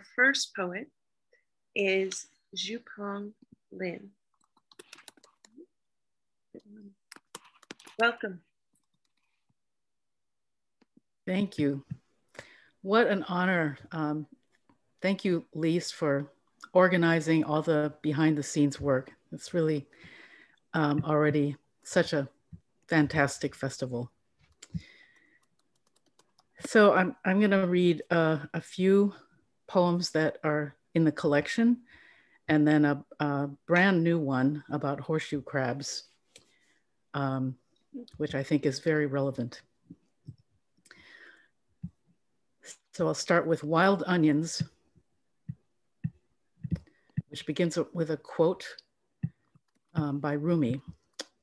first poet is JuPong Lin. Welcome. Thank you. What an honor. Thank you, Lise, for organizing all the behind the scenes work. It's really already such a fantastic festival. So I'm going to read a few poems that are in the collection, and then a brand new one about horseshoe crabs, which I think is very relevant. So I'll start with Wild Onions, which begins with a quote by Rumi.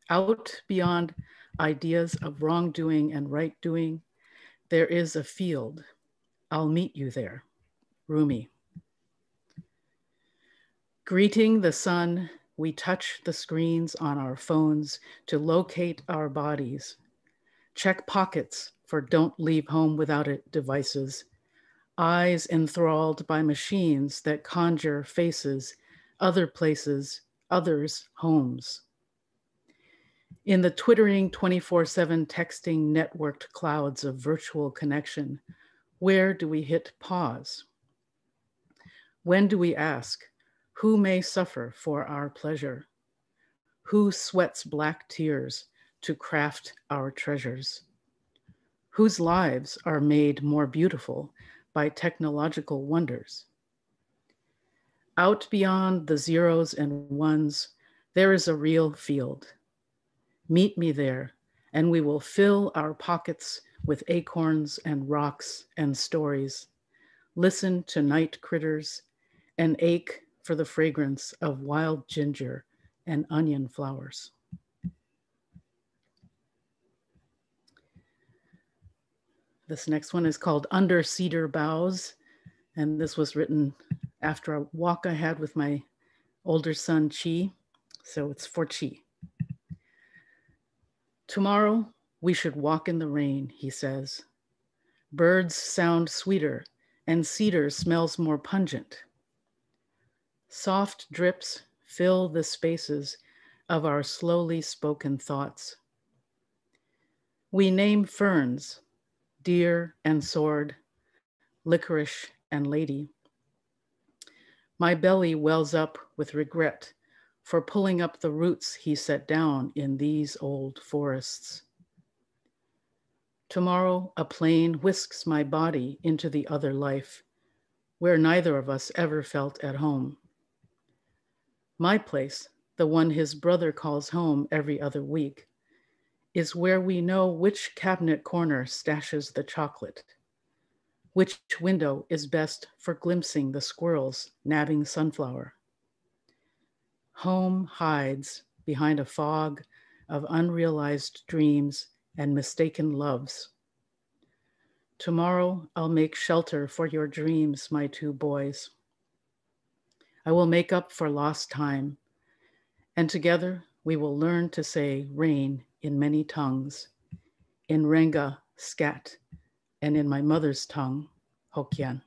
Out beyond ideas of wrongdoing and right doing, there is a field. I'll meet you there. Rumi. Greeting the sun, we touch the screens on our phones to locate our bodies. Check pockets for don't leave home without it devices. Eyes enthralled by machines that conjure faces, other places, others' homes. In the twittering 24/7 texting networked clouds of virtual connection, where do we hit pause? When do we ask, who may suffer for our pleasure? Who sweats black tears to craft our treasures? Whose lives are made more beautiful by technological wonders? Out beyond the zeros and ones, there is a real field. Meet me there, and we will fill our pockets with acorns and rocks and stories, listen to night critters, and ache for the fragrance of wild ginger and onion flowers. This next one is called Under Cedar Boughs, and this was written after a walk I had with my older son, Chi, so it's for Chi. Tomorrow, we should walk in the rain, he says. Birds sound sweeter, and cedar smells more pungent. Soft drips fill the spaces of our slowly spoken thoughts. We name ferns, deer and sword, licorice and lady. My belly wells up with regret for pulling up the roots he set down in these old forests. Tomorrow, a plane whisks my body into the other life, where neither of us ever felt at home. My place, the one his brother calls home every other week, is where we know which cabinet corner stashes the chocolate, which window is best for glimpsing the squirrels nabbing sunflower. Home hides behind a fog of unrealized dreams and mistaken loves. Tomorrow, I'll make shelter for your dreams, my two boys. I will make up for lost time, and together we will learn to say rain in many tongues, in Renga, Skat, and in my mother's tongue, Hokkien.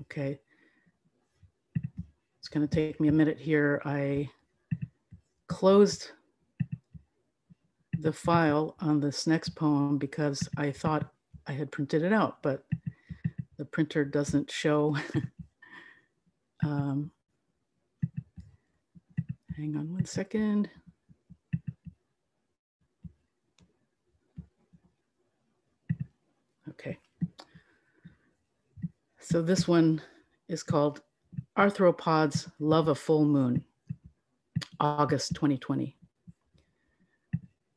Okay, it's going to take me a minute here. I closed the file on this next poem because I thought I had printed it out, but the printer doesn't show. Hang on one second. Okay. So this one is called Arthropods Love a Full Moon, August 2020.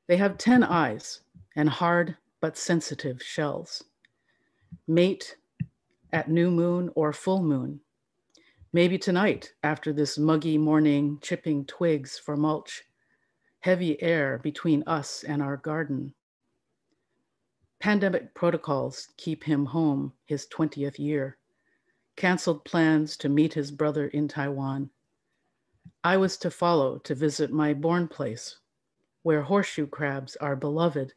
They have 10 eyes and hard but sensitive shells. Mate at new moon or full moon. Maybe tonight after this muggy morning chipping twigs for mulch. Heavy air between us and our garden. Pandemic protocols keep him home his 20th year. Canceled plans to meet his brother in Taiwan. I was to follow to visit my born place, where horseshoe crabs are beloved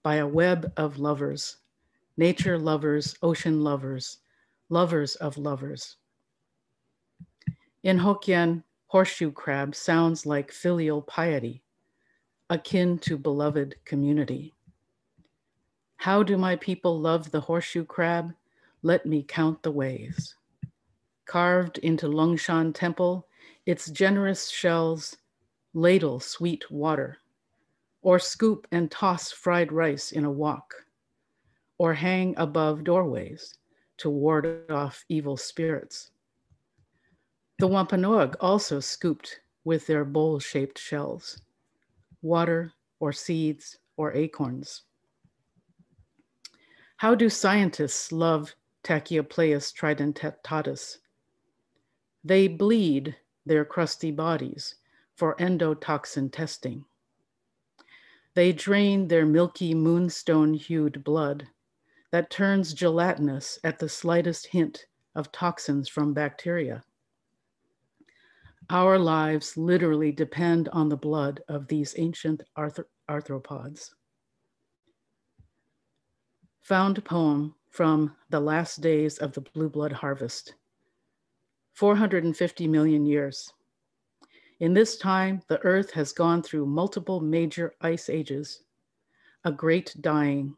by a web of lovers nature lovers, ocean lovers, lovers of lovers. In Hokkien, horseshoe crab sounds like filial piety, akin to beloved community. How do my people love the horseshoe crab? Let me count the ways. Carved into Longshan Temple, its generous shells ladle sweet water, or scoop and toss fried rice in a wok, or hang above doorways to ward off evil spirits. The Wampanoag also scooped with their bowl-shaped shells, water or seeds or acorns. How do scientists love Tachyopleus tridentatus? They bleed their crusty bodies for endotoxin testing. They drain their milky moonstone-hued blood that turns gelatinous at the slightest hint of toxins from bacteria. Our lives literally depend on the blood of these ancient arthropods. Found poem from the last days of the blue blood harvest. 450 million years. In this time, the earth has gone through multiple major ice ages, a great dying,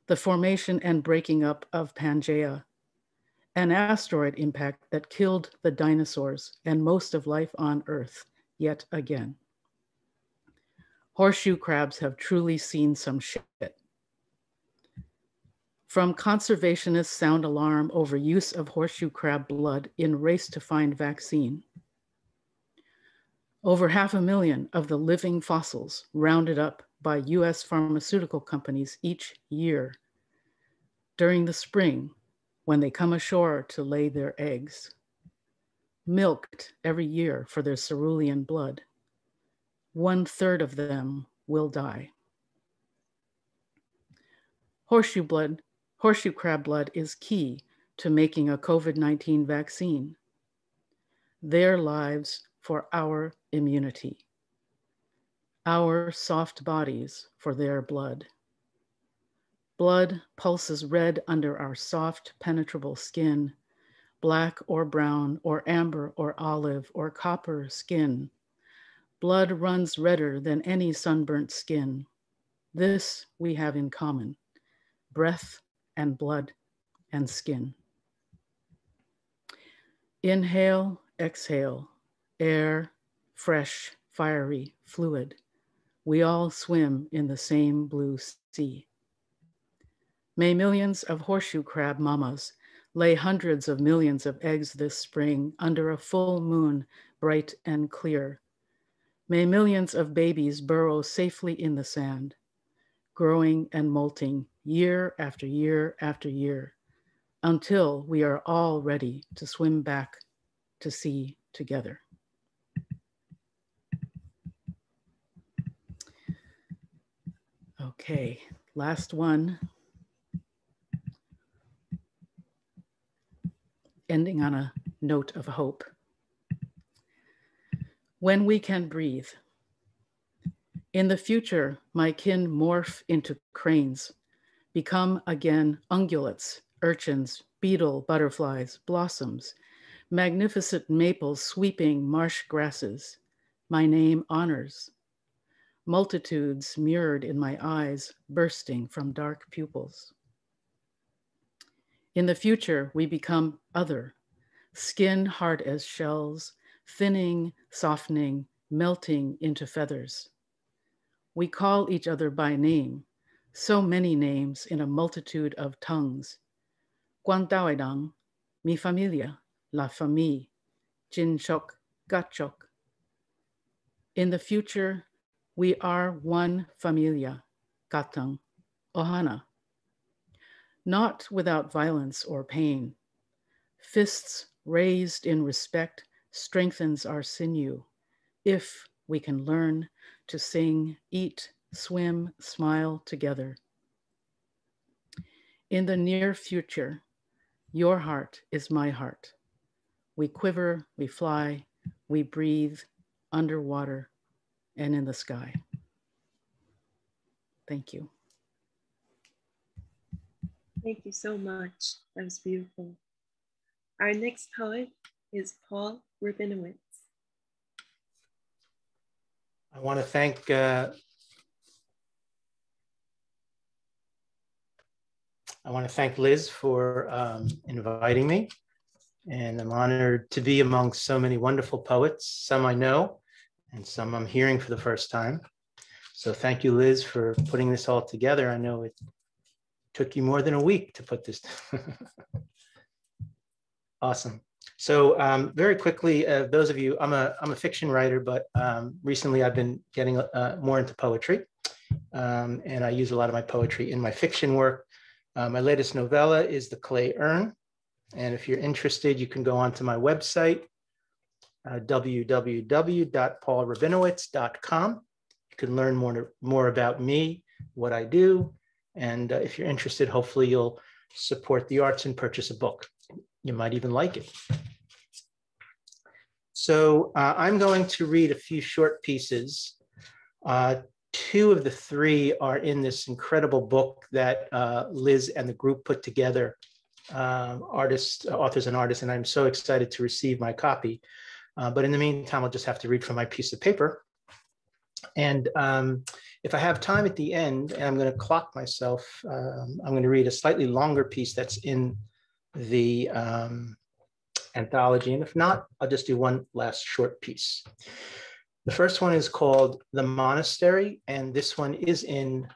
the formation and breaking up of Pangaea, an asteroid impact that killed the dinosaurs and most of life on Earth yet again. Horseshoe crabs have truly seen some shit. From conservationists sound alarm over use of horseshoe crab blood in race to find vaccine. Over 500,000 of the living fossils rounded up by US pharmaceutical companies each year during the spring when they come ashore to lay their eggs. Milked every year for their cerulean blood. 1/3 of them will die. Horseshoe crab blood is key to making a COVID-19 vaccine. Their lives for our immunity. Our soft bodies for their blood. Blood pulses red under our soft, penetrable skin, black or brown or amber or olive or copper skin. Blood runs redder than any sunburnt skin. This we have in common, breath and blood and skin. Inhale, exhale, air, fresh, fiery, fluid. We all swim in the same blue sea. May millions of horseshoe crab mamas lay hundreds of millions of eggs this spring under a full moon, bright and clear. May millions of babies burrow safely in the sand, growing and molting year after year after year, until we are all ready to swim back to sea together. Okay, last one. Ending on a note of hope. When we can breathe. In the future, my kin morph into cranes, become again ungulates, urchins, beetle, butterflies, blossoms, magnificent maples sweeping marsh grasses, my name honors. Multitudes mirrored in my eyes, bursting from dark pupils. In the future, we become other, skin hard as shells, thinning, softening, melting into feathers. We call each other by name, so many names in a multitude of tongues. Guantaoidang, mi familia, la famille, Jinchok, Gachok. In the future, we are one familia, Katang, Ohana. Not without violence or pain. Fists raised in respect strengthens our sinew, if we can learn to sing, eat, swim, smile together. In the near future, your heart is my heart. We quiver, we fly, we breathe underwater and in the sky. Thank you. Thank you so much. That was beautiful. Our next poet is Paul Rabinowitz. I want to thank Liz for inviting me, and I'm honored to be among so many wonderful poets. Some I know, and some I'm hearing for the first time. So thank you, Liz, for putting this all together. I know it took you more than a week to put this. Awesome. So very quickly, those of you, I'm a fiction writer, but recently I've been getting more into poetry, and I use a lot of my poetry in my fiction work. My latest novella is The Clay Urn, and if you're interested, you can go onto my website, www.paulrabinowitz.com. You can learn more about me, what I do, and if you're interested, hopefully you'll support the arts and purchase a book. You might even like it. So I'm going to read a few short pieces. Two of the three are in this incredible book that Liz and the group put together, authors and artists, and I'm so excited to receive my copy. But in the meantime, I'll just have to read from my piece of paper. And if I have time at the end, and I'm going to clock myself, I'm going to read a slightly longer piece that's in the anthology. And if not, I'll just do one last short piece. The first one is called The Monastery, and this one is in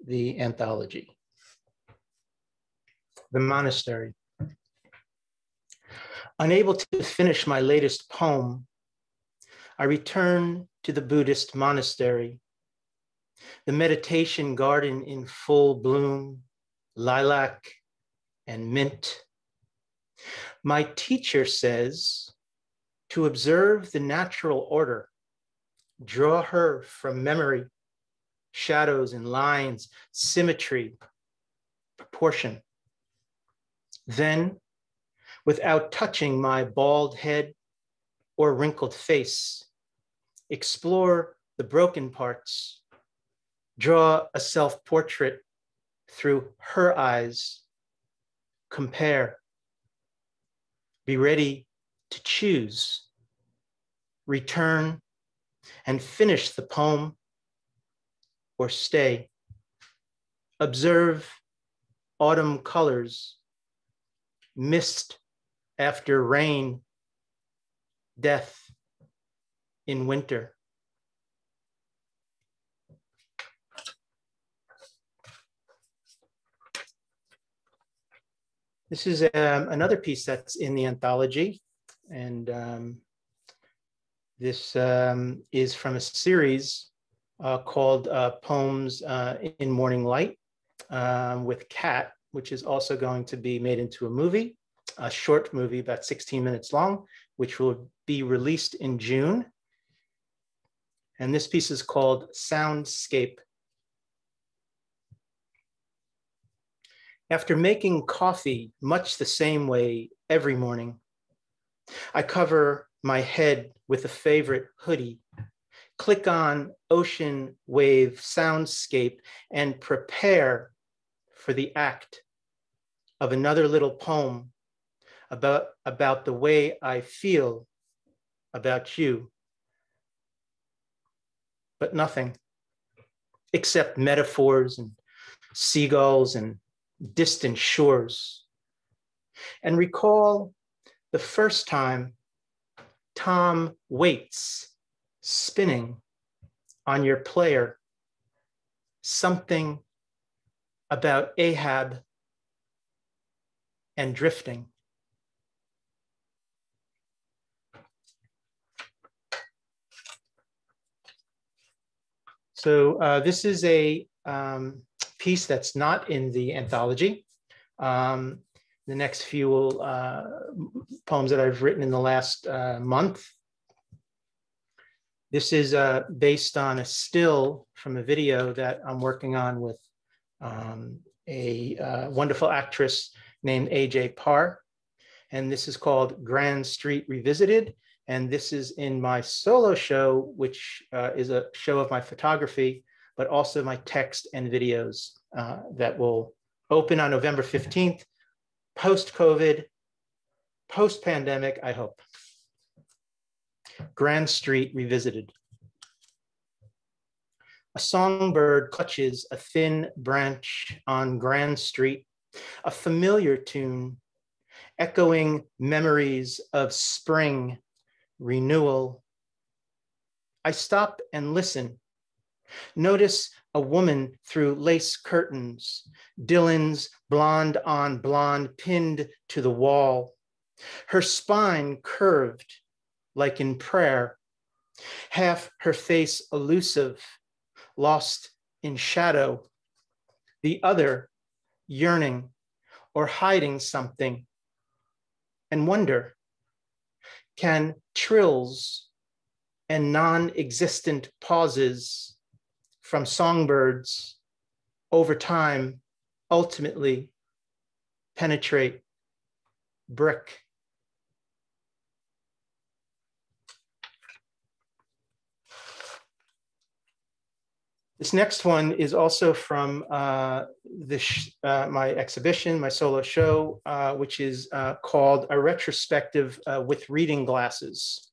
the anthology. The Monastery. Unable to finish my latest poem, I return to the Buddhist monastery, the meditation garden in full bloom, lilac and mint. My teacher says to observe the natural order, draw her from memory, shadows and lines, symmetry, proportion. Then, without touching my bald head or wrinkled face, explore the broken parts, draw a self-portrait through her eyes, compare, be ready to choose, return, and finish the poem or stay. Observe autumn colors, mist after rain, death in winter. This is another piece that's in the anthology, and this is from a series called Poems in Morning Light with Cat, which is also going to be made into a movie, a short movie about 16 minutes long, which will be released in June. And this piece is called Soundscape. After making coffee much the same way every morning, I cover my head with a favorite hoodie, click on ocean wave soundscape, and prepare for the act of another little poem about the way I feel about you. But nothing except metaphors and seagulls and distant shores. And recall the first time Tom Waits spinning on your player, something about Ahab and drifting. So this is a piece that's not in the anthology. The next few poems that I've written in the last month. This is based on a still from a video that I'm working on with a wonderful actress named AJ Parr. And this is called Grand Street Revisited. And this is in my solo show, which is a show of my photography, but also my text and videos that will Open on November 15th, post-COVID, post-pandemic, I hope. Grand Street Revisited. A songbird clutches a thin branch on Grand Street, a familiar tune, echoing memories of spring, renewal. I stop and listen. Notice a woman through lace curtains, Dylan's blonde on blonde pinned to the wall, her spine curved like in prayer, half her face elusive, lost in shadow, the other yearning or hiding something, and wonder, can trills and non-existent pauses from songbirds over time ultimately penetrate brick? This next one is also from my exhibition, my solo show, which is called A Retrospective with Reading Glasses.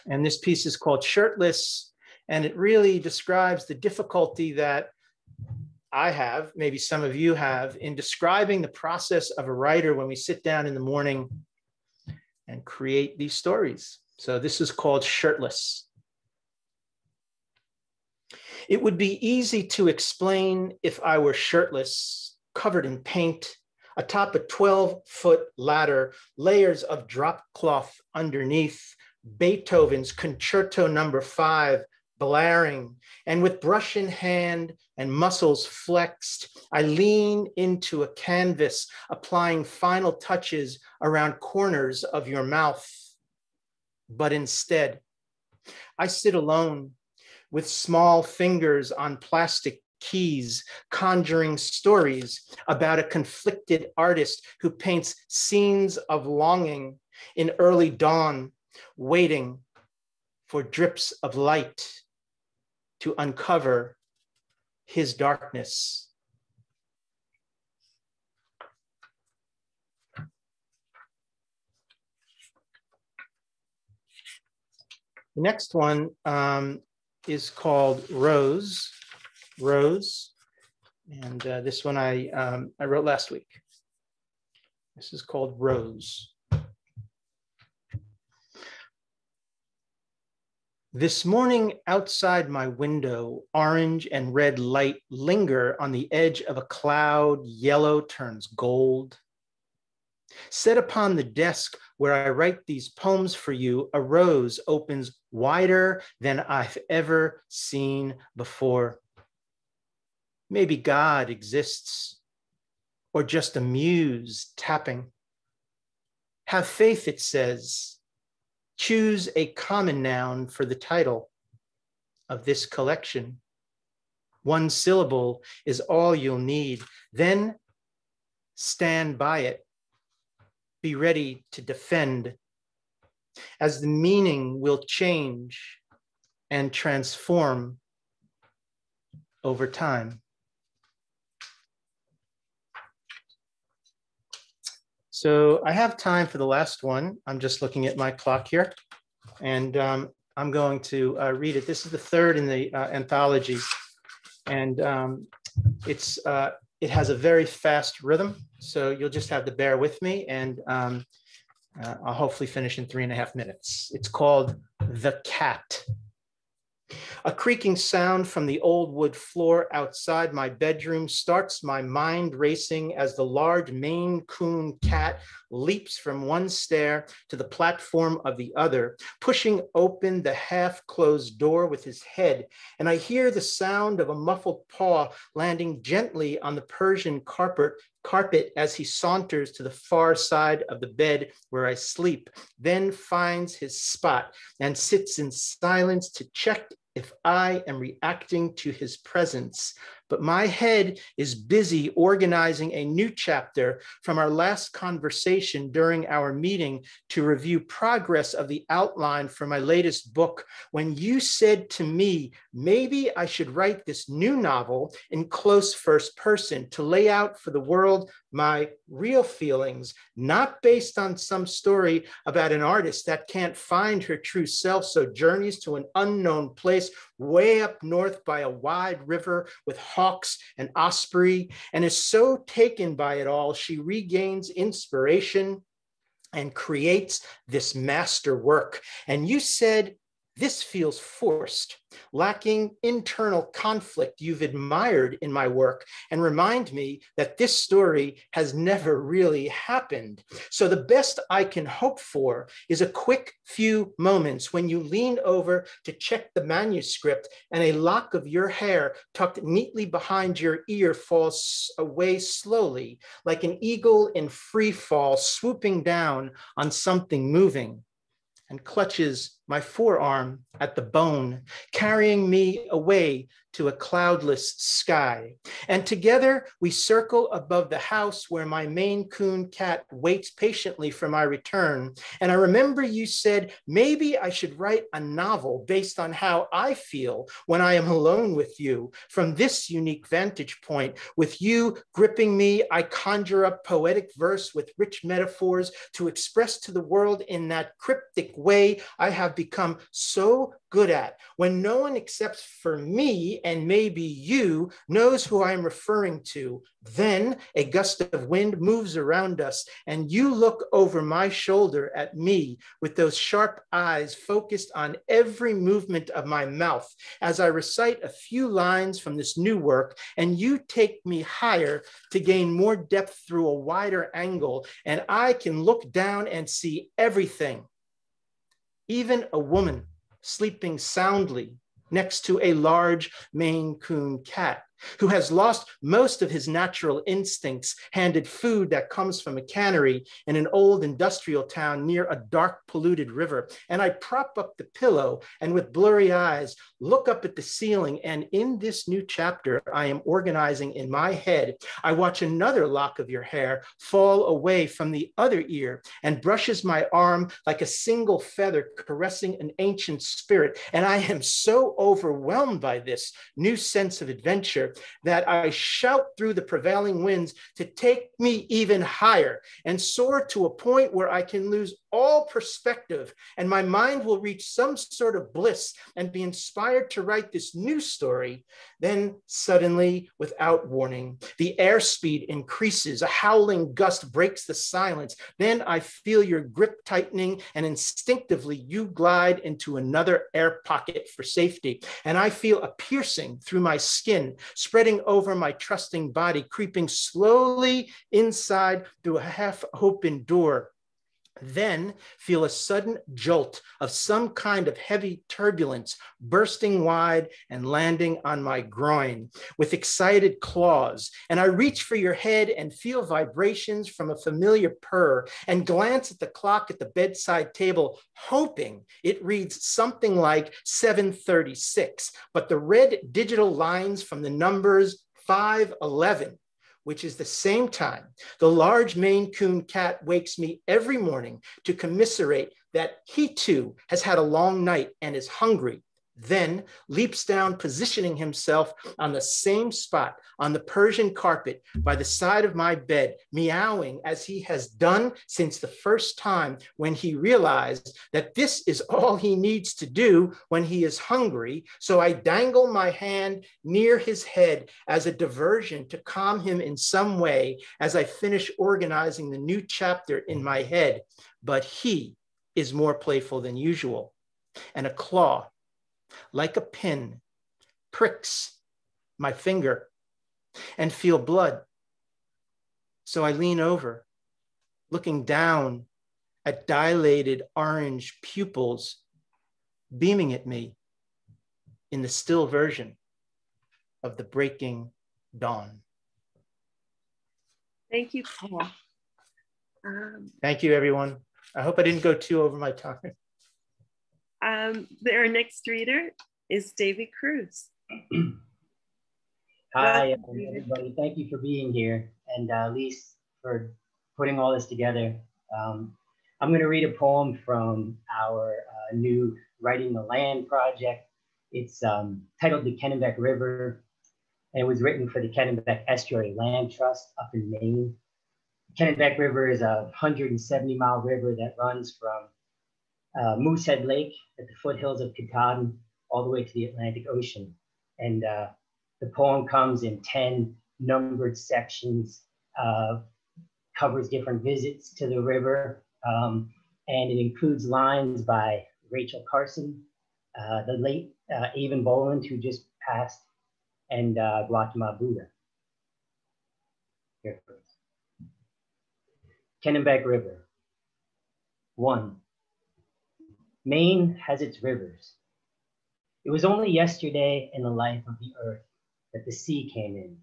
And this piece is called Shirtless, and it really describes the difficulty that I have, maybe some of you have, in describing the process of a writer when we sit down in the morning and create these stories. So this is called Shirtless. It would be easy to explain if I were shirtless, covered in paint, atop a 12-foot ladder, layers of drop cloth underneath, Beethoven's Concerto No. 5 blaring, and with brush in hand and muscles flexed, I lean into a canvas, applying final touches around corners of your mouth. But instead, I sit alone, with small fingers on plastic keys, conjuring stories about a conflicted artist who paints scenes of longing in early dawn, waiting for drips of light to uncover his darkness. The next one is called Rose, and this one I wrote last week. This is called Rose. This morning outside my window, orange and red light linger on the edge of a cloud, yellow turns gold. Set upon the desk where I write these poems for you, a rose opens wider than I've ever seen before. Maybe God exists, or just a muse tapping. Have faith, it says. Choose a common noun for the title of this collection. One syllable is all you'll need. Then stand by it. Be ready to defend, as the meaning will change and transform over time. So I have time for the last one. I'm just looking at my clock here, and I'm going to read it. This is the third in the anthology, and it has a very fast rhythm, so you'll just have to bear with me, and I'll hopefully finish in 3.5 minutes. It's called The Cat. A creaking sound from the old wood floor outside my bedroom starts my mind racing as the large Maine Coon cat leaps from one stair to the platform of the other, pushing open the half-closed door with his head, and I hear the sound of a muffled paw landing gently on the Persian carpet as he saunters to the far side of the bed where I sleep, then finds his spot and sits in silence to check if I am reacting to his presence. but my head is busy organizing a new chapter from our last conversation during our meeting to review progress of the outline for my latest book, when you said to me, maybe I should write this new novel in close first person to lay out for the world my real feelings, not based on some story about an artist that can't find her true self, so journeys to an unknown place way up north by a wide river with hawks and osprey, and is so taken by it all, she regains inspiration and creates this master work. And you said, this feels forced, lacking internal conflict you've admired in my work, and remind me that this story has never really happened. So the best I can hope for is a quick few moments when you lean over to check the manuscript and a lock of your hair tucked neatly behind your ear falls away slowly, like an eagle in free fall swooping down on something moving, and clutches my forearm at the bone, carrying me away to a cloudless sky. And together we circle above the house where my Maine Coon cat waits patiently for my return. And I remember you said, maybe I should write a novel based on how I feel when I am alone with you. From this unique vantage point, with you gripping me, I conjure up poetic verse with rich metaphors to express to the world in that cryptic way I have become so good at, when no one except for me and maybe you knows who I'm referring to. Then a gust of wind moves around us and you look over my shoulder at me with those sharp eyes focused on every movement of my mouth as I recite a few lines from this new work, and you take me higher to gain more depth through a wider angle, and I can look down and see everything. Even a woman sleeping soundly next to a large Maine Coon cat who has lost most of his natural instincts, handed food that comes from a cannery in an old industrial town near a dark, polluted river. And I prop up the pillow and with blurry eyes, look up at the ceiling. And in this new chapter I am organizing in my head, I watch another lock of your hair fall away from the other ear and brushes my arm like a single feather caressing an ancient spirit. And I am so overwhelmed by this new sense of adventure that I shout through the prevailing winds to take me even higher and soar to a point where I can lose all perspective and my mind will reach some sort of bliss and be inspired to write this new story. Then suddenly, without warning, the airspeed increases, a howling gust breaks the silence. Then I feel your grip tightening and instinctively you glide into another air pocket for safety. And I feel a piercing through my skin, spreading over my trusting body, creeping slowly inside through a half-open door. Then feel a sudden jolt of some kind of heavy turbulence bursting wide and landing on my groin with excited claws. And I reach for your head and feel vibrations from a familiar purr and glance at the clock at the bedside table, hoping it reads something like 7:36, but the red digital lines from the numbers 5:11, which is the same time the large Maine Coon cat wakes me every morning to commiserate that he too has had a long night and is hungry, then leaps down, positioning himself on the same spot on the Persian carpet by the side of my bed, meowing as he has done since the first time when he realized that this is all he needs to do when he is hungry. So I dangle my hand near his head as a diversion to calm him in some way as I finish organizing the new chapter in my head. But he is more playful than usual, and a claw like a pin pricks my finger and feel blood. So I lean over, looking down at dilated orange pupils beaming at me in the still version of the breaking dawn. Thank you, Paul. Thank you, everyone. I hope I didn't go too over my time. Our next reader is David Cruz. Hi, everybody. Thank you for being here, and Lise for putting all this together. I'm going to read a poem from our new Writing the Land project. It's titled The Kennebec River, and it was written for the Kennebec Estuary Land Trust up in Maine. The Kennebec River is a 170-mile river that runs from Moosehead Lake at the foothills of Katahdin all the way to the Atlantic Ocean. And the poem comes in 10 numbered sections, covers different visits to the river, and it includes lines by Rachel Carson, the late Avon Boland, who just passed, and Gautama Buddha. Here first. Kennebec River. 1. Maine has its rivers. It was only yesterday in the life of the earth that the sea came in.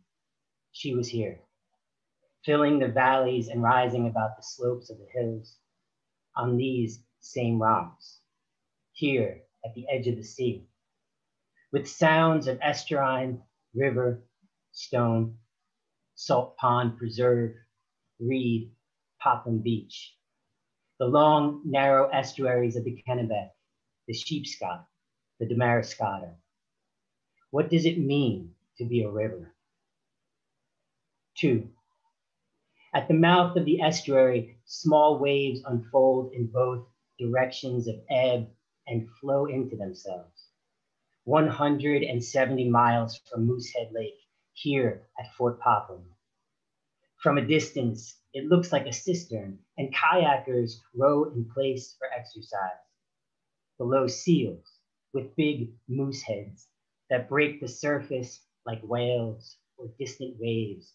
She was here, filling the valleys and rising about the slopes of the hills on these same rocks, here at the edge of the sea, with sounds of estuarine, river, stone, salt pond preserve, reed, Popham Beach, the long, narrow estuaries of the Kennebec, the Sheepscot, the Damariscotta. What does it mean to be a river? 2. At the mouth of the estuary, small waves unfold in both directions of ebb and flow into themselves. 170 miles from Moosehead Lake, here at Fort Popham. From a distance, it looks like a cistern, and kayakers row in place for exercise. Below, seals with big moose heads that break the surface like whales or distant waves,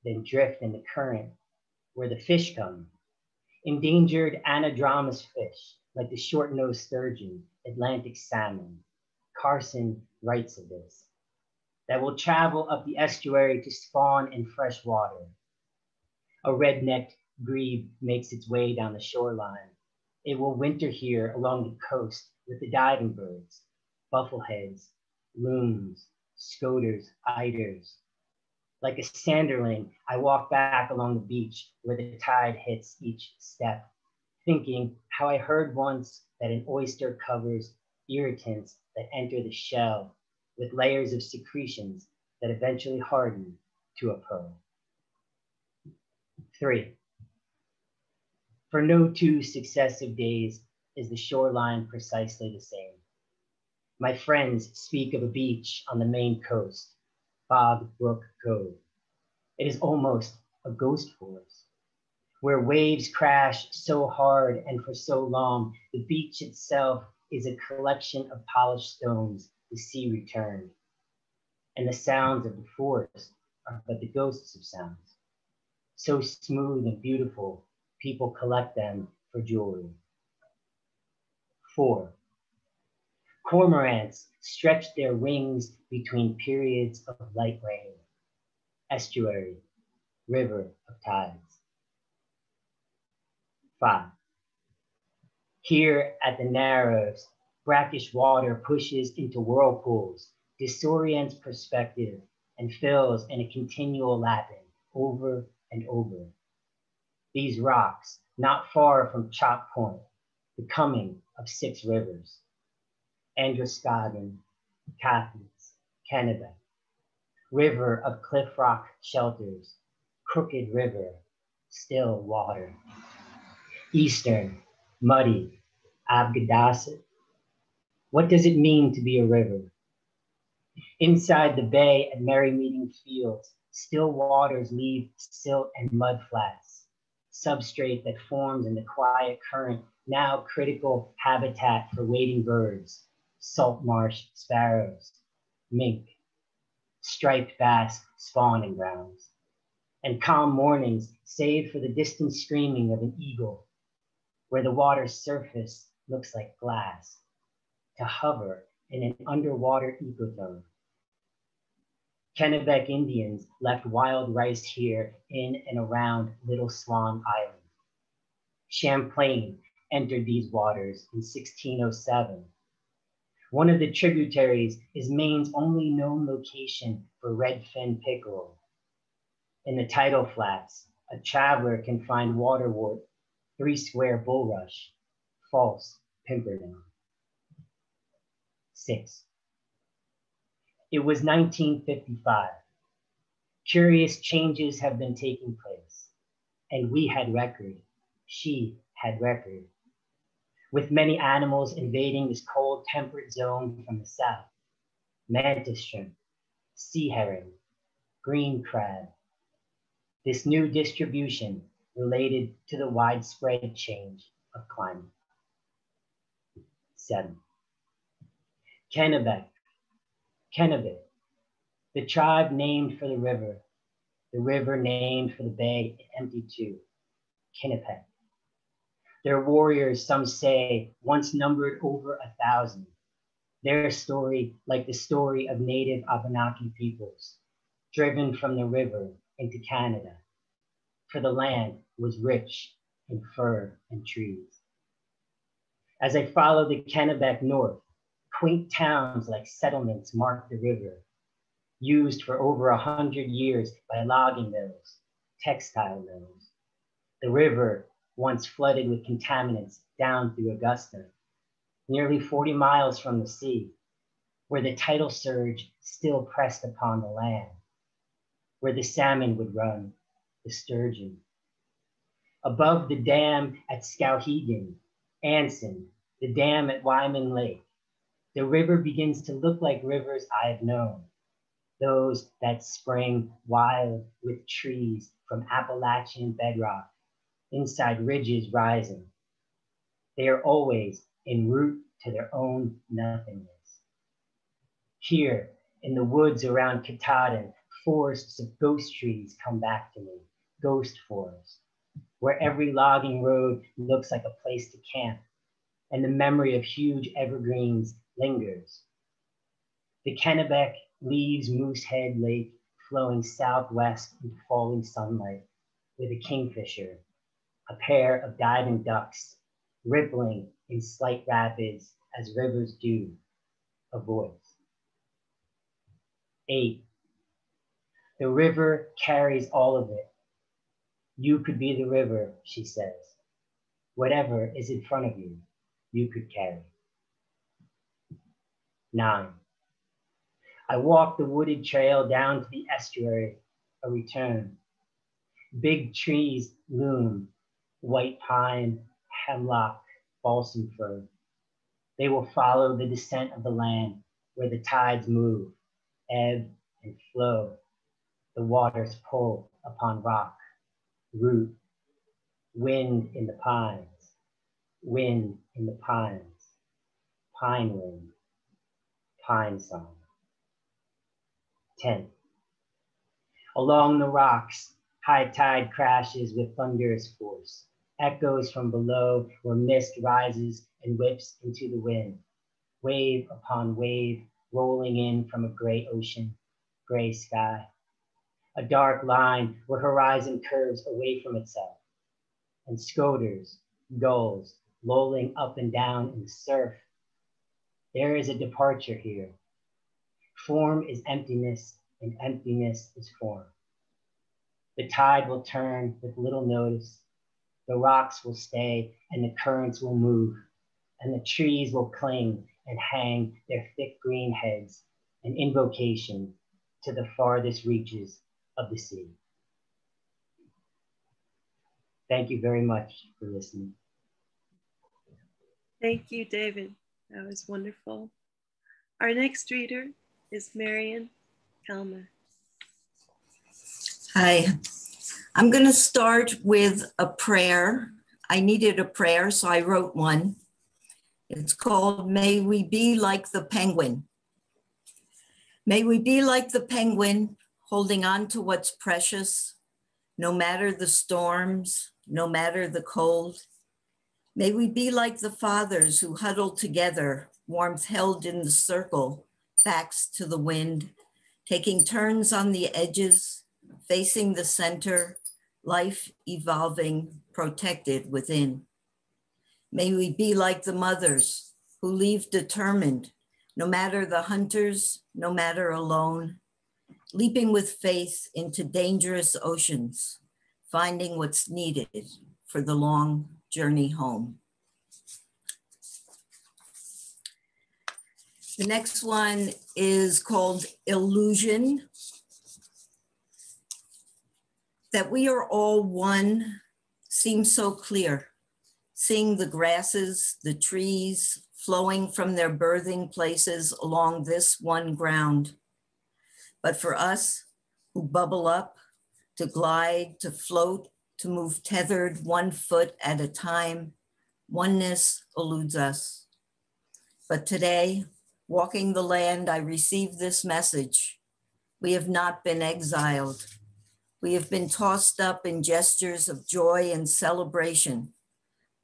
then drift in the current where the fish come. Endangered anadromous fish like the short-nosed sturgeon, Atlantic salmon. Carson writes of this, that will travel up the estuary to spawn in fresh water. A red-necked grebe makes its way down the shoreline. It will winter here along the coast with the diving birds, buffleheads, loons, scoters, eiders. Like a sanderling, I walk back along the beach where the tide hits each step, thinking how I heard once that an oyster covers irritants that enter the shell with layers of secretions that eventually harden to a pearl. 3. For no 2 successive days is the shoreline precisely the same. My friends speak of a beach on the Maine coast, Bog Brook Cove. It is almost a ghost forest, where waves crash so hard and for so long, the beach itself is a collection of polished stones the sea returned. And the sounds of the forest are but the ghosts of sounds. So smooth and beautiful, people collect them for jewelry. 4. Cormorants stretch their wings between periods of light rain. Estuary, river of tides. 5. Here at the Narrows, brackish water pushes into whirlpools, disorients perspective, and fills in a continual lapping over and over. These rocks, not far from Chalk Point, the coming of 6 rivers. Androscoggin, Cathys, Kennebec, river of cliff rock shelters, crooked river, still water. Eastern, muddy, Abgadasset. What does it mean to be a river? Inside the bay at Merry Meeting Fields, still waters leave silt and mud flats, substrate that forms in the quiet current, now critical habitat for wading birds, salt marsh sparrows, mink, striped bass spawning grounds, and calm mornings save for the distant screaming of an eagle, where the water's surface looks like glass, to hover in an underwater ecotone. Kennebec Indians left wild rice here in and around Little Swan Island. Champlain entered these waters in 1607. One of the tributaries is Maine's only known location for redfin pickerel. In the tidal flats, a traveler can find waterwort, three-square bulrush, false pimpernel. 6. It was 1955. Curious changes have been taking place, and we had record. She had record. With many animals invading this cold temperate zone from the south: mantis shrimp, sea herring, green crab. This new distribution related to the widespread change of climate. 7. Kennebec, the tribe named for the river named for the bay it emptied to, Kinnepec. Their warriors, some say, once numbered over 1,000. Their story, like the story of native Abenaki peoples, driven from the river into Canada, for the land was rich in fur and trees. As I follow the Kennebec north, quaint towns like settlements mark the river, used for over 100 years by logging mills, textile mills. The river once flooded with contaminants down through Augusta, nearly 40 miles from the sea, where the tidal surge still pressed upon the land, where the salmon would run, the sturgeon. Above the dam at Skowhegan, Anson, the dam at Wyman Lake, the river begins to look like rivers I've known, those that spring wild with trees from Appalachian bedrock, inside ridges rising. They are always en route to their own nothingness. Here, in the woods around Katahdin, forests of ghost trees come back to me, ghost forests, where every logging road looks like a place to camp, and the memory of huge evergreens lingers. The Kennebec leaves Moosehead Lake, flowing southwest into falling sunlight, with a kingfisher, a pair of diving ducks, rippling in slight rapids as rivers do, a voice. 8. The river carries all of it. You could be the river, she says. Whatever is in front of you, you could carry. 9. I walk the wooded trail down to the estuary, a return. Big trees loom, white pine, hemlock, balsam fir. They will follow the descent of the land where the tides move, ebb and flow. The waters pull upon rock, root, wind in the pines, wind in the pines, pine wind, pine song. 10. Along the rocks, high tide crashes with thunderous force, echoes from below where mist rises and whips into the wind, wave upon wave rolling in from a gray ocean, gray sky, a dark line where horizon curves away from itself, and scoters, gulls, lolling up and down in the surf. There is a departure here. Form is emptiness, and emptiness is form. The tide will turn with little notice. The rocks will stay, and the currents will move, and the trees will cling and hang their thick green heads, an invocation to the farthest reaches of the sea. Thank you very much for listening. Thank you, David. That was wonderful. Our next reader is Marion, Kelner. Hi, I'm going to start with a prayer. I needed a prayer, so I wrote one. It's called, May We Be Like the Penguin. May we be like the penguin, holding on to what's precious, no matter the storms, no matter the cold. May we be like the fathers who huddled together, warmth held in the circle, backs to the wind, taking turns on the edges, facing the center, life evolving, protected within. May we be like the mothers who leave determined, no matter the hunters, no matter alone, leaping with faith into dangerous oceans, finding what's needed for the long journey home. The next one is called Illusion. That we are all one seems so clear, seeing the grasses, the trees flowing from their birthing places along this one ground. But for us who bubble up, to glide, to float, to move tethered 1 foot at a time, oneness eludes us. But today, walking the land, I received this message. We have not been exiled. We have been tossed up in gestures of joy and celebration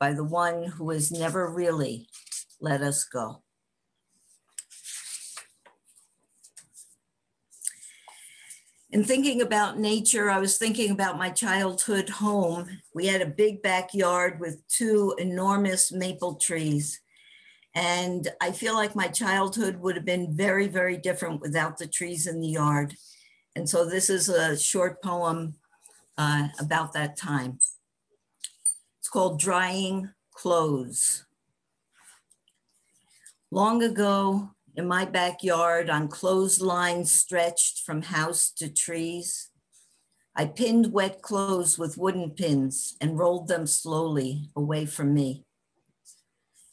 by the one who has never really let us go. In thinking about nature, I was thinking about my childhood home. We had a big backyard with 2 enormous maple trees. And I feel like my childhood would have been very, very different without the trees in the yard. And so this is a short poem about that time. It's called Drying Clothes. Long ago, in my backyard, on clotheslines stretched from house to trees, I pinned wet clothes with wooden pins and rolled them slowly away from me.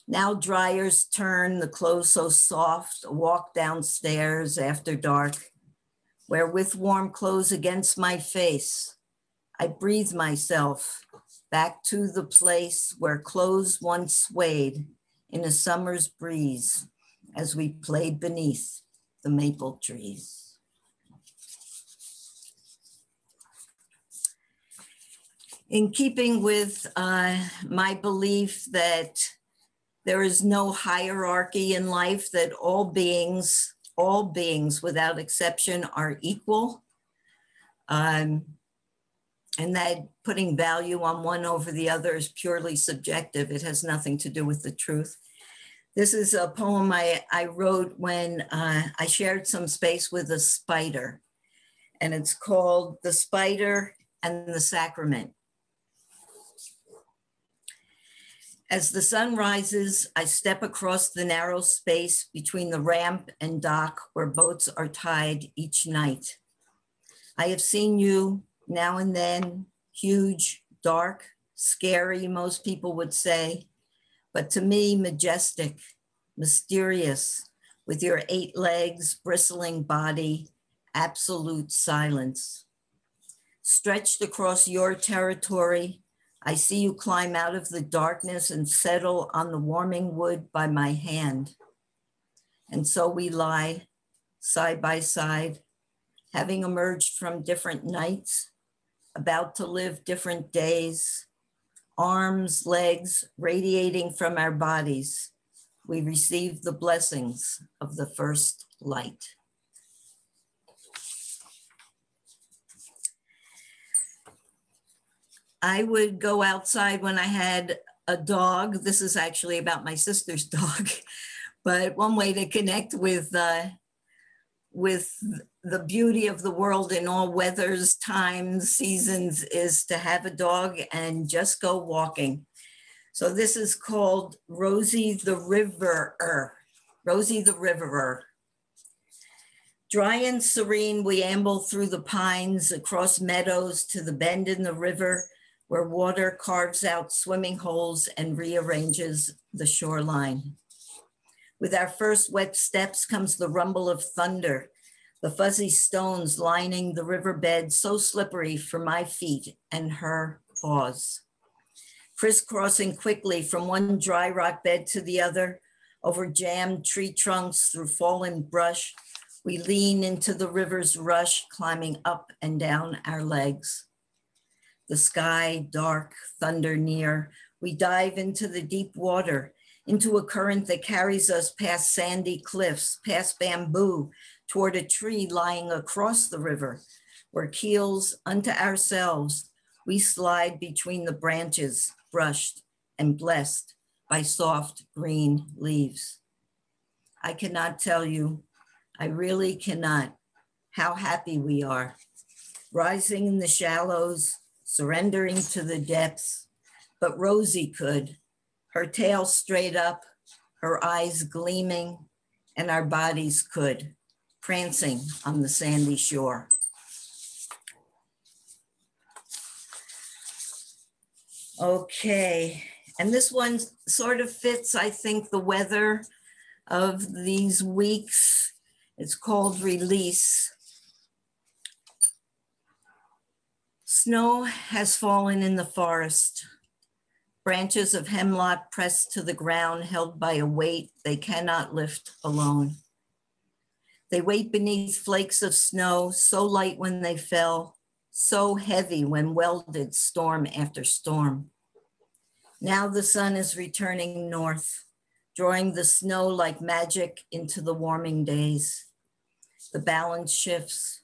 Now dryers turn the clothes so soft, a walk downstairs after dark, where with warm clothes against my face, I breathe myself back to the place where clothes once swayed in a summer's breeze as we played beneath the maple trees. In keeping with my belief that there is no hierarchy in life, that all beings without exception are equal, and that putting value on one over the other is purely subjective. It has nothing to do with the truth. This is a poem I wrote when I shared some space with a spider, and it's called The Spider and the Sacrament. As the sun rises, I step across the narrow space between the ramp and dock where boats are tied each night. I have seen you now and then, huge, dark, scary, most people would say, but to me, majestic, mysterious, with your 8 legs, bristling body, absolute silence. Stretched across your territory, I see you climb out of the darkness and settle on the warming wood by my hand. And so we lie side by side, having emerged from different nights, about to live different days, arms, legs radiating from our bodies. We receive the blessings of the first light. I would go outside when I had a dog. This is actually about my sister's dog, but one way to connect with the beauty of the world in all weathers, times, seasons is to have a dog and just go walking. So this is called Rosie the Riverer. Rosie the Riverer. Dry and serene, we amble through the pines, across meadows to the bend in the river, where water carves out swimming holes and rearranges the shoreline. With our first wet steps comes the rumble of thunder, the fuzzy stones lining the riverbed so slippery for my feet and her paws. Crisscrossing quickly from one dry rock bed to the other, over jammed tree trunks, through fallen brush, we lean into the river's rush, climbing up and down our legs. The sky dark, thunder near, we dive into the deep water, into a current that carries us past sandy cliffs, past bamboo, toward a tree lying across the river, where keels unto ourselves, we slide between the branches, brushed and blessed by soft green leaves. I cannot tell you, I really cannot, how happy we are. Rising in the shallows, surrendering to the depths, but Rosie could, her tail straight up, her eyes gleaming, and our bodies could, prancing on the sandy shore. Okay, and this one sort of fits, I think, the weather of these weeks. It's called Release. Snow has fallen in the forest. Branches of hemlock pressed to the ground, held by a weight they cannot lift alone. They wait beneath flakes of snow, so light when they fell, so heavy when welded storm after storm. Now the sun is returning north, drawing the snow like magic into the warming days. The balance shifts.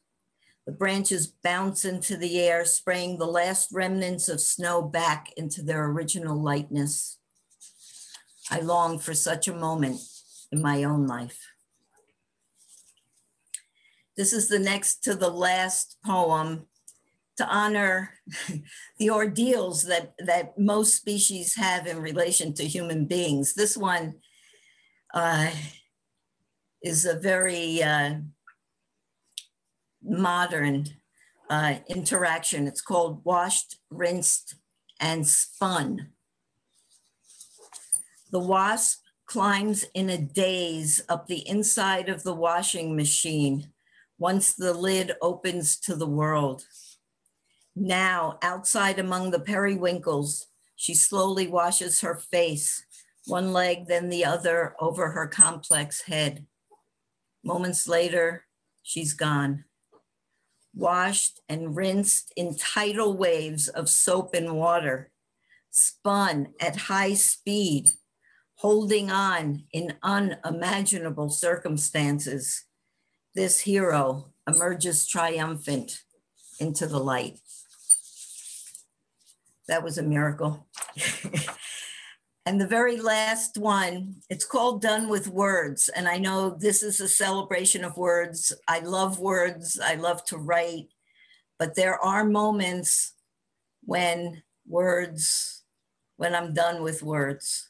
The branches bounce into the air, spraying the last remnants of snow back into their original lightness. I long for such a moment in my own life. This is the next to the last poem to honor the ordeals that most species have in relation to human beings. This one is a very modern interaction. It's called Washed, Rinsed, and Spun. The wasp climbs in a daze up the inside of the washing machine once the lid opens to the world. Now, outside among the periwinkles, she slowly washes her face, one leg then the other over her complex head. Moments later, she's gone. Washed and rinsed in tidal waves of soap and water, spun at high speed, holding on in unimaginable circumstances, this hero emerges triumphant into the light. That was a miracle. And the very last one, it's called Done with Words. And I know this is a celebration of words. I love words. I love to write. But there are moments when I'm done with words.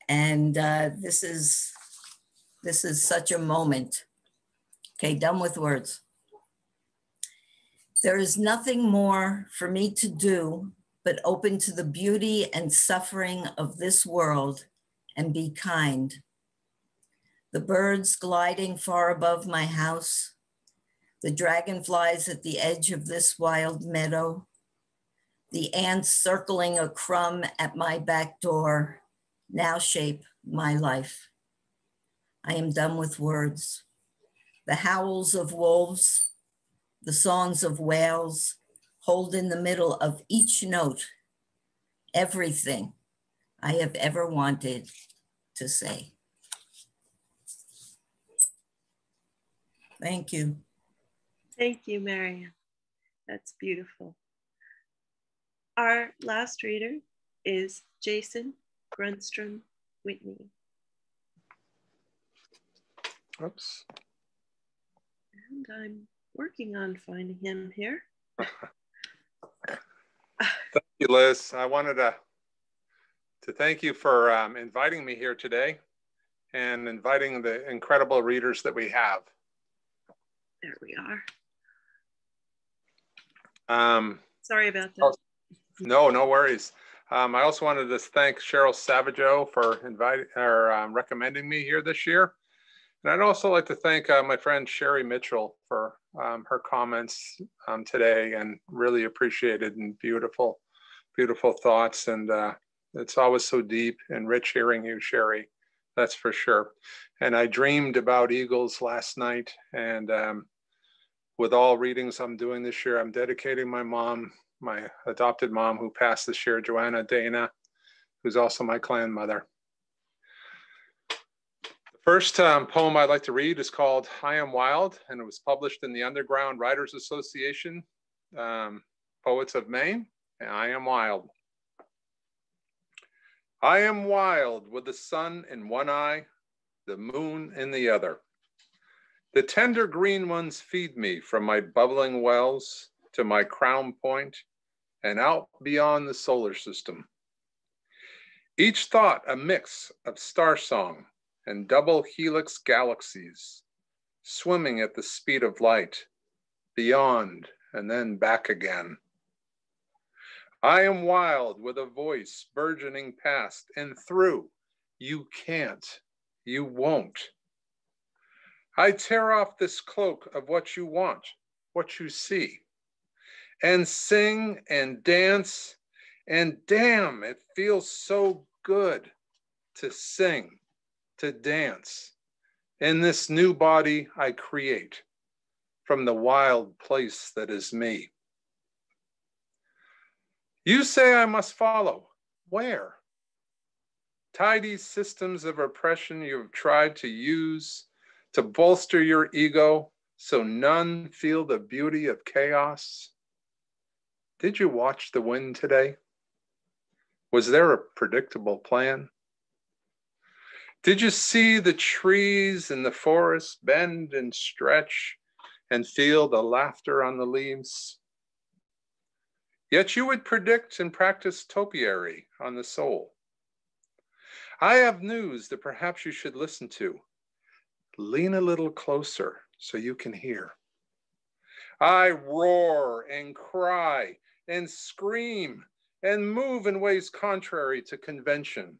And this is such a moment. Okay, done with words. There is nothing more for me to do but open to the beauty and suffering of this world and be kind. The birds gliding far above my house, the dragonflies at the edge of this wild meadow, the ants circling a crumb at my back door now shape my life. I am done with words. The howls of wolves, the songs of whales hold in the middle of each note everything I have ever wanted to say. Thank you. Thank you, Marion. That's beautiful. Our last reader is Jason Grundstrom-Whitney. Oops. And I'm working on finding him here. Thank you, Liz. I wanted to thank you for inviting me here today and inviting the incredible readers that we have. There we are. Sorry about that. No worries. I also wanted to thank Cheryl Savageau for recommending me here this year. And I'd also like to thank my friend Sherry Mitchell for her comments today, and really appreciated and beautiful thoughts. And it's always so deep and rich hearing you, Sherry, that's for sure. And I dreamed about eagles last night, and with all readings I'm doing this year, I'm dedicating my mom, my adopted mom who passed this year, Joanna Dana, who's also my clan mother. First poem I'd like to read is called I Am Wild, and it was published in the Underground Writers Association, Poets of Maine, and I am wild. I am wild with the sun in one eye, the moon in the other. The tender green ones feed me from my bubbling wells to my crown point and out beyond the solar system. Each thought a mix of star song and double helix galaxies, swimming at the speed of light, beyond and then back again. I am wild with a voice burgeoning past and through. You can't, you won't. I tear off this cloak of what you want, what you see, and sing and dance, and damn, it feels so good to sing, to dance in this new body I create from the wild place that is me. You say I must follow. Where? Tidy systems of oppression you have tried to use to bolster your ego so none feel the beauty of chaos. Did you watch the wind today? Was there a predictable plan? Did you see the trees in the forest bend and stretch and feel the laughter on the leaves? Yet you would predict and practice topiary on the soul. I have news that perhaps you should listen to. Lean a little closer so you can hear. I roar and cry and scream and move in ways contrary to convention.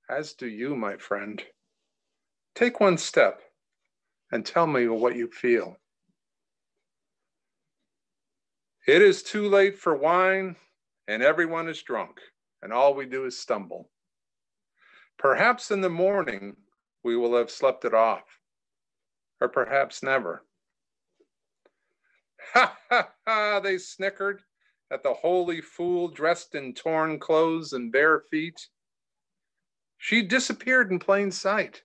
As do you, my friend. Take one step and tell me what you feel. It is too late for wine, and everyone is drunk, and all we do is stumble. Perhaps in the morning, we will have slept it off, or perhaps never. Ha, ha, ha, they snickered at the holy fool dressed in torn clothes and bare feet. She disappeared in plain sight.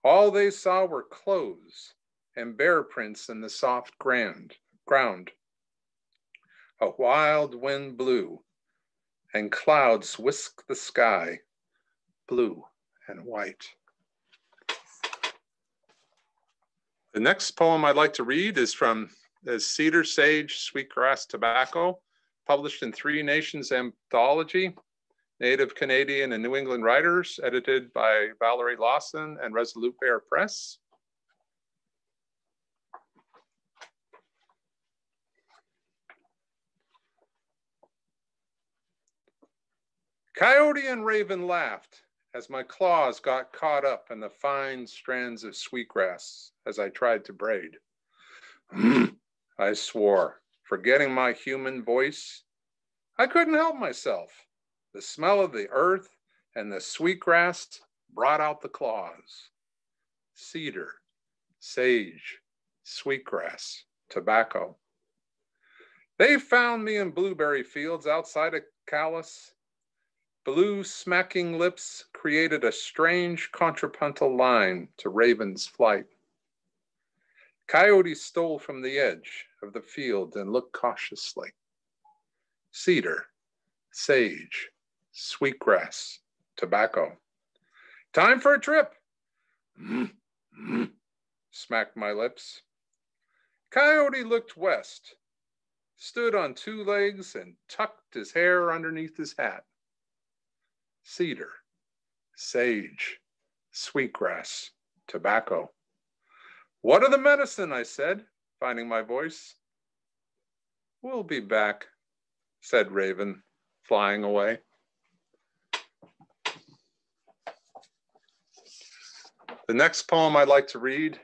All they saw were clothes and bear prints in the soft ground. A wild wind blew, and clouds whisked the sky, blue and white. The next poem I'd like to read is from Cedar, Sage, Sweetgrass, Tobacco, published in Three Nations Anthology, Native Canadian and New England Writers, edited by Valerie Lawson and Resolute Bear Press. Coyote and raven laughed as my claws got caught up in the fine strands of sweetgrass as I tried to braid. I swore, forgetting my human voice. I couldn't help myself. The smell of the earth and the sweetgrass brought out the claws. Cedar, sage, sweetgrass, tobacco. They found me in blueberry fields outside of Calais. Blue smacking lips created a strange contrapuntal line to raven's flight. Coyote stole from the edge of the field and looked cautiously. Cedar, sage, sweetgrass, tobacco. Time for a trip. Smacked my lips. Coyote looked west, stood on two legs and tucked his hair underneath his hat. Cedar, sage, sweetgrass, tobacco. What of the medicine? I said, finding my voice. We'll be back, said Raven, flying away. The next poem I'd like to read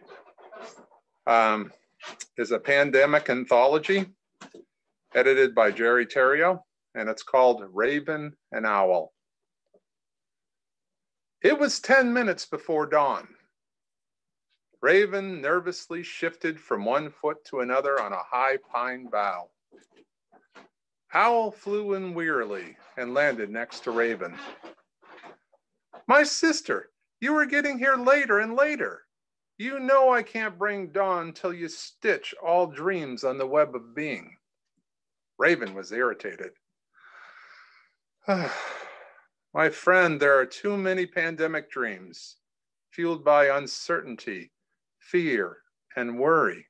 is a pandemic anthology edited by Jerry Terrio, and it's called Raven and Owl. It was 10 minutes before dawn. Raven nervously shifted from one foot to another on a high pine bough. Owl flew in wearily and landed next to Raven. My sister, you are getting here later and later. You know I can't bring dawn till you stitch all dreams on the web of being. Raven was irritated. My friend, there are too many pandemic dreams, fueled by uncertainty, fear, and worry.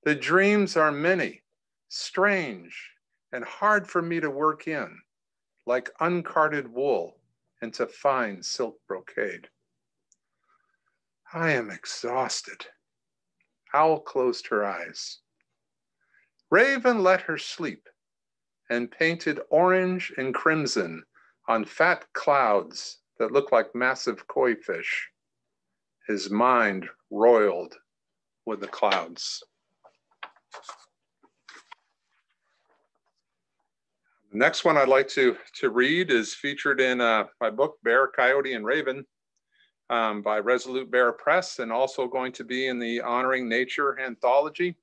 The dreams are many, strange, and hard for me to work in, like uncarded wool into fine silk brocade. I am exhausted. Owl closed her eyes. Raven let her sleep and painted orange and crimson on fat clouds that looked like massive koi fish. His mind roiled with the clouds. The next one I'd like to read is featured in my book, Bear, Coyote, and Raven, by Resolute Bear Press, and also going to be in the Honoring Nature anthology.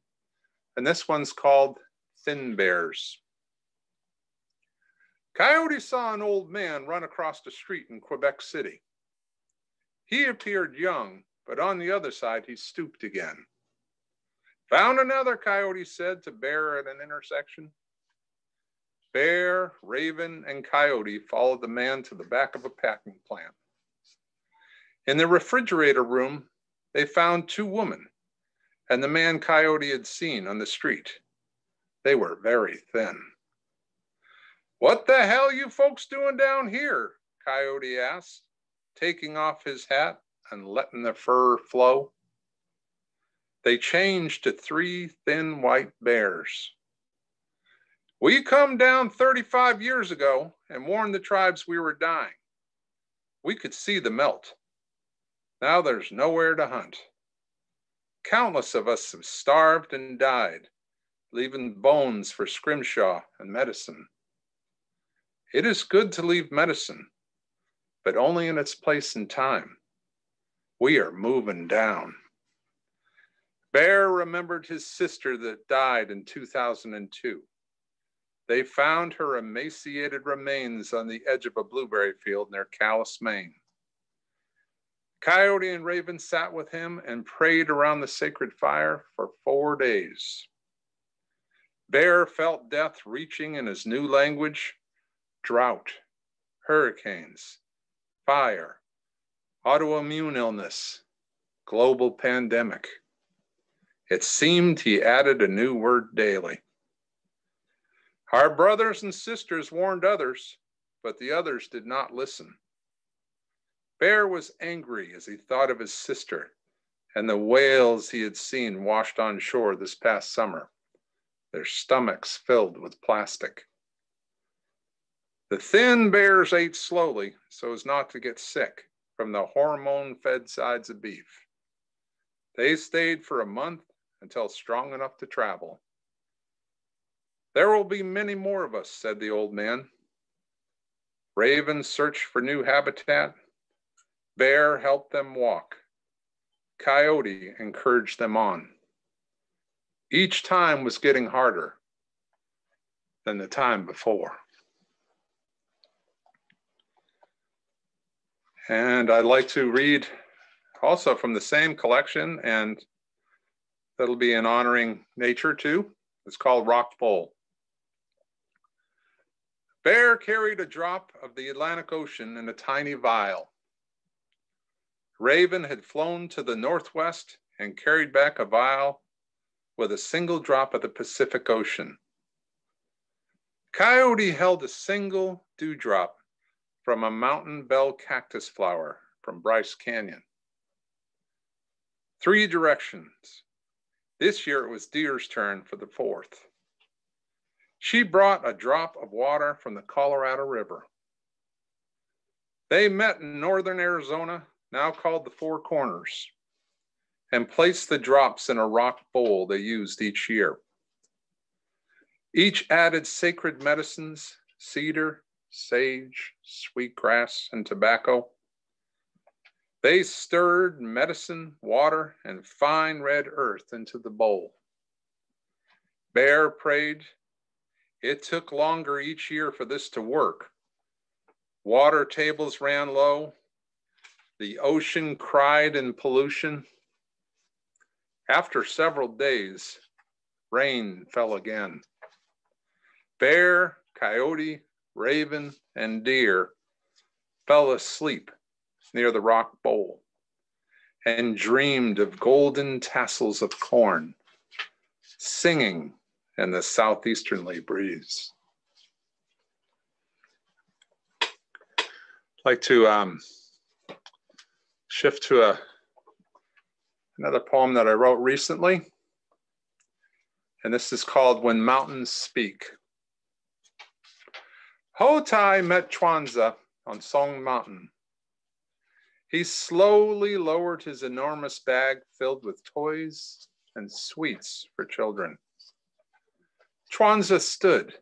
And this one's called Thin Bears. Coyote saw an old man run across the street in Quebec City. He appeared young, but on the other side, he stooped again. Found another, Coyote said to Bear at an intersection. Bear, Raven, and Coyote followed the man to the back of a packing plant. In the refrigerator room, they found two women and the man Coyote had seen on the street. They were very thin. What the hell you folks doing down here? Coyote asked, taking off his hat and letting the fur flow. They changed to three thin white bears. We come down 35 years ago and warned the tribes we were dying. We could see the melt. Now there's nowhere to hunt. Countless of us have starved and died, leaving bones for scrimshaw and medicine. It is good to leave medicine, but only in its place and time. We are moving down. Bear remembered his sister that died in 2002. They found her emaciated remains on the edge of a blueberry field near Calais, Maine. Coyote and Raven sat with him and prayed around the sacred fire for 4 days. Bear felt death reaching in his new language: drought, hurricanes, fire, autoimmune illness, global pandemic. It seemed he added a new word daily. Our brothers and sisters warned others, but the others did not listen. Bear was angry as he thought of his sister and the whales he had seen washed on shore this past summer, their stomachs filled with plastic. The thin bears ate slowly so as not to get sick from the hormone-fed sides of beef. They stayed for a month until strong enough to travel. There will be many more of us, said the old man. Raven searched for new habitat. Bear helped them walk. Coyote encouraged them on. Each time was getting harder than the time before. And I'd like to read also from the same collection, and that'll be in Honoring Nature too. It's called Rock Bowl. Bear carried a drop of the Atlantic Ocean in a tiny vial. Raven had flown to the northwest and carried back a vial with a single drop of the Pacific Ocean. Coyote held a single dewdrop from a mountain bell cactus flower from Bryce Canyon. 3 directions. This year it was Deer's turn for the 4th. She brought a drop of water from the Colorado River. They met in northern Arizona, now called the Four Corners, and placed the drops in a rock bowl they used each year. Each added sacred medicines, cedar, sage, sweetgrass, and tobacco. They stirred medicine, water, and fine red earth into the bowl. Bear prayed. It took longer each year for this to work. Water tables ran low. The ocean cried in pollution. After several days, rain fell again. Bear, Coyote, Raven, and Deer fell asleep near the rock bowl, and dreamed of golden tassels of corn singing in the southeasterly breeze. I'd like to shift to another poem that I wrote recently, and this is called When Mountains Speak. Hotai met Chuanza on Song Mountain. He slowly lowered his enormous bag filled with toys and sweets for children. Chuanza stood,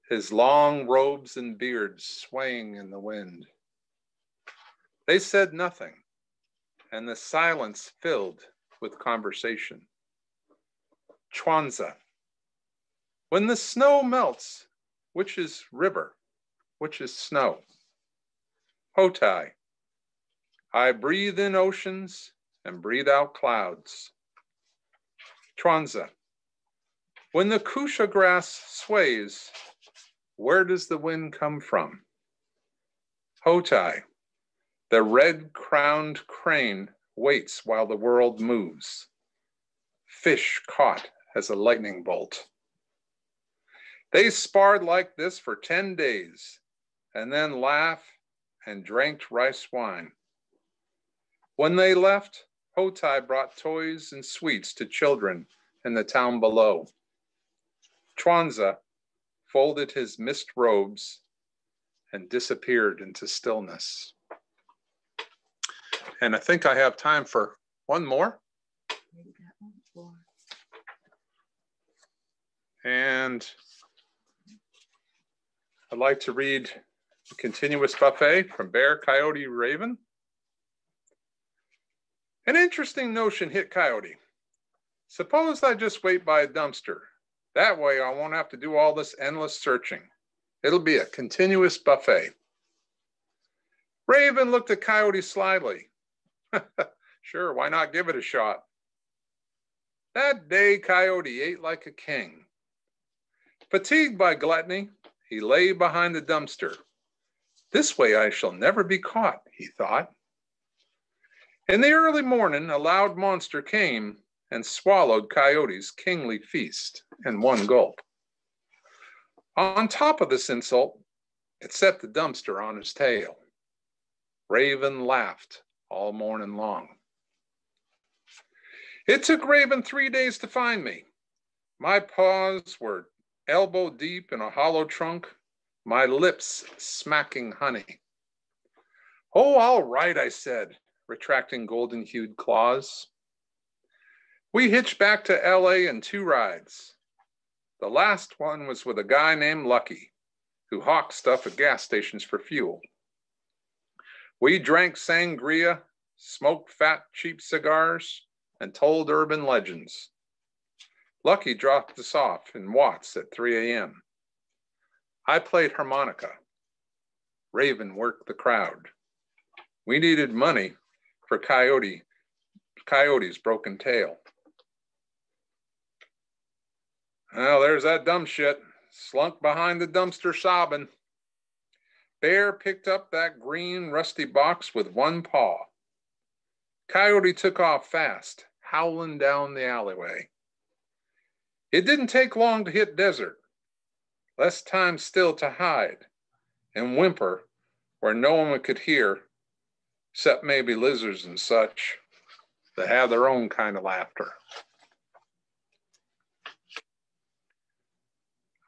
his long robes and beard swaying in the wind. They said nothing, and the silence filled with conversation. Chuanza, when the snow melts, which is river, which is snow? Hotai, I breathe in oceans and breathe out clouds. Chuanza, when the kusha grass sways, where does the wind come from? Hotai, the red-crowned crane waits while the world moves. Fish caught as a lightning bolt. They sparred like this for 10 days and then laughed and drank rice wine. When they left, Hotai brought toys and sweets to children in the town below. Chuanza folded his mist robes and disappeared into stillness. And I think I have time for one more. And I'd like to read The Continuous Buffet from Bear, Coyote, Raven. An interesting notion hit Coyote. Suppose I just wait by a dumpster. That way I won't have to do all this endless searching. It'll be a continuous buffet. Raven looked at Coyote slyly. Sure, why not give it a shot? That day, Coyote ate like a king. Fatigued by gluttony, he lay behind the dumpster. This way I shall never be caught, he thought. In the early morning, a loud monster came and swallowed Coyote's kingly feast in one gulp. On top of this insult, it set the dumpster on his tail. Raven laughed all morning long. It took Raven 3 days to find me. My paws were elbow deep in a hollow trunk, my lips smacking honey. Oh, all right, I said, retracting golden-hued claws. We hitched back to LA in 2 rides. The last one was with a guy named Lucky, who hawked stuff at gas stations for fuel. We drank sangria, smoked fat, cheap cigars, and told urban legends. Lucky dropped us off in Watts at 3 a.m. I played harmonica. Raven worked the crowd. We needed money for Coyote's broken tail. Well, there's that dumb shit, slunk behind the dumpster sobbing. Bear picked up that green rusty box with one paw. Coyote took off fast, howling down the alleyway. It didn't take long to hit desert. Less time still to hide and whimper where no one could hear, except maybe lizards and such that have their own kind of laughter.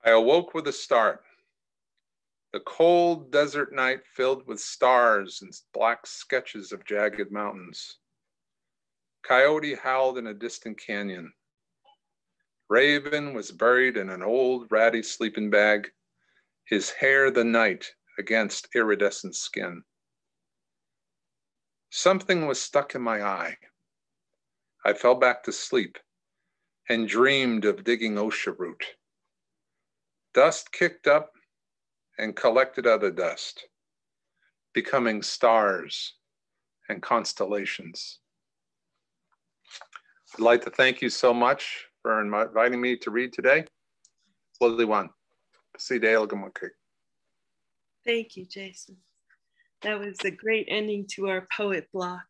I awoke with a start. The cold desert night filled with stars and black sketches of jagged mountains. Coyote howled in a distant canyon. Raven was buried in an old ratty sleeping bag, his hair the night against iridescent skin. Something was stuck in my eye. I fell back to sleep and dreamed of digging OSHA root. Dust kicked up and collected other dust, becoming stars and constellations. I'd like to thank you so much for inviting me to read today. Lily one. See Dale. Thank you, Jason. That was a great ending to our poet block.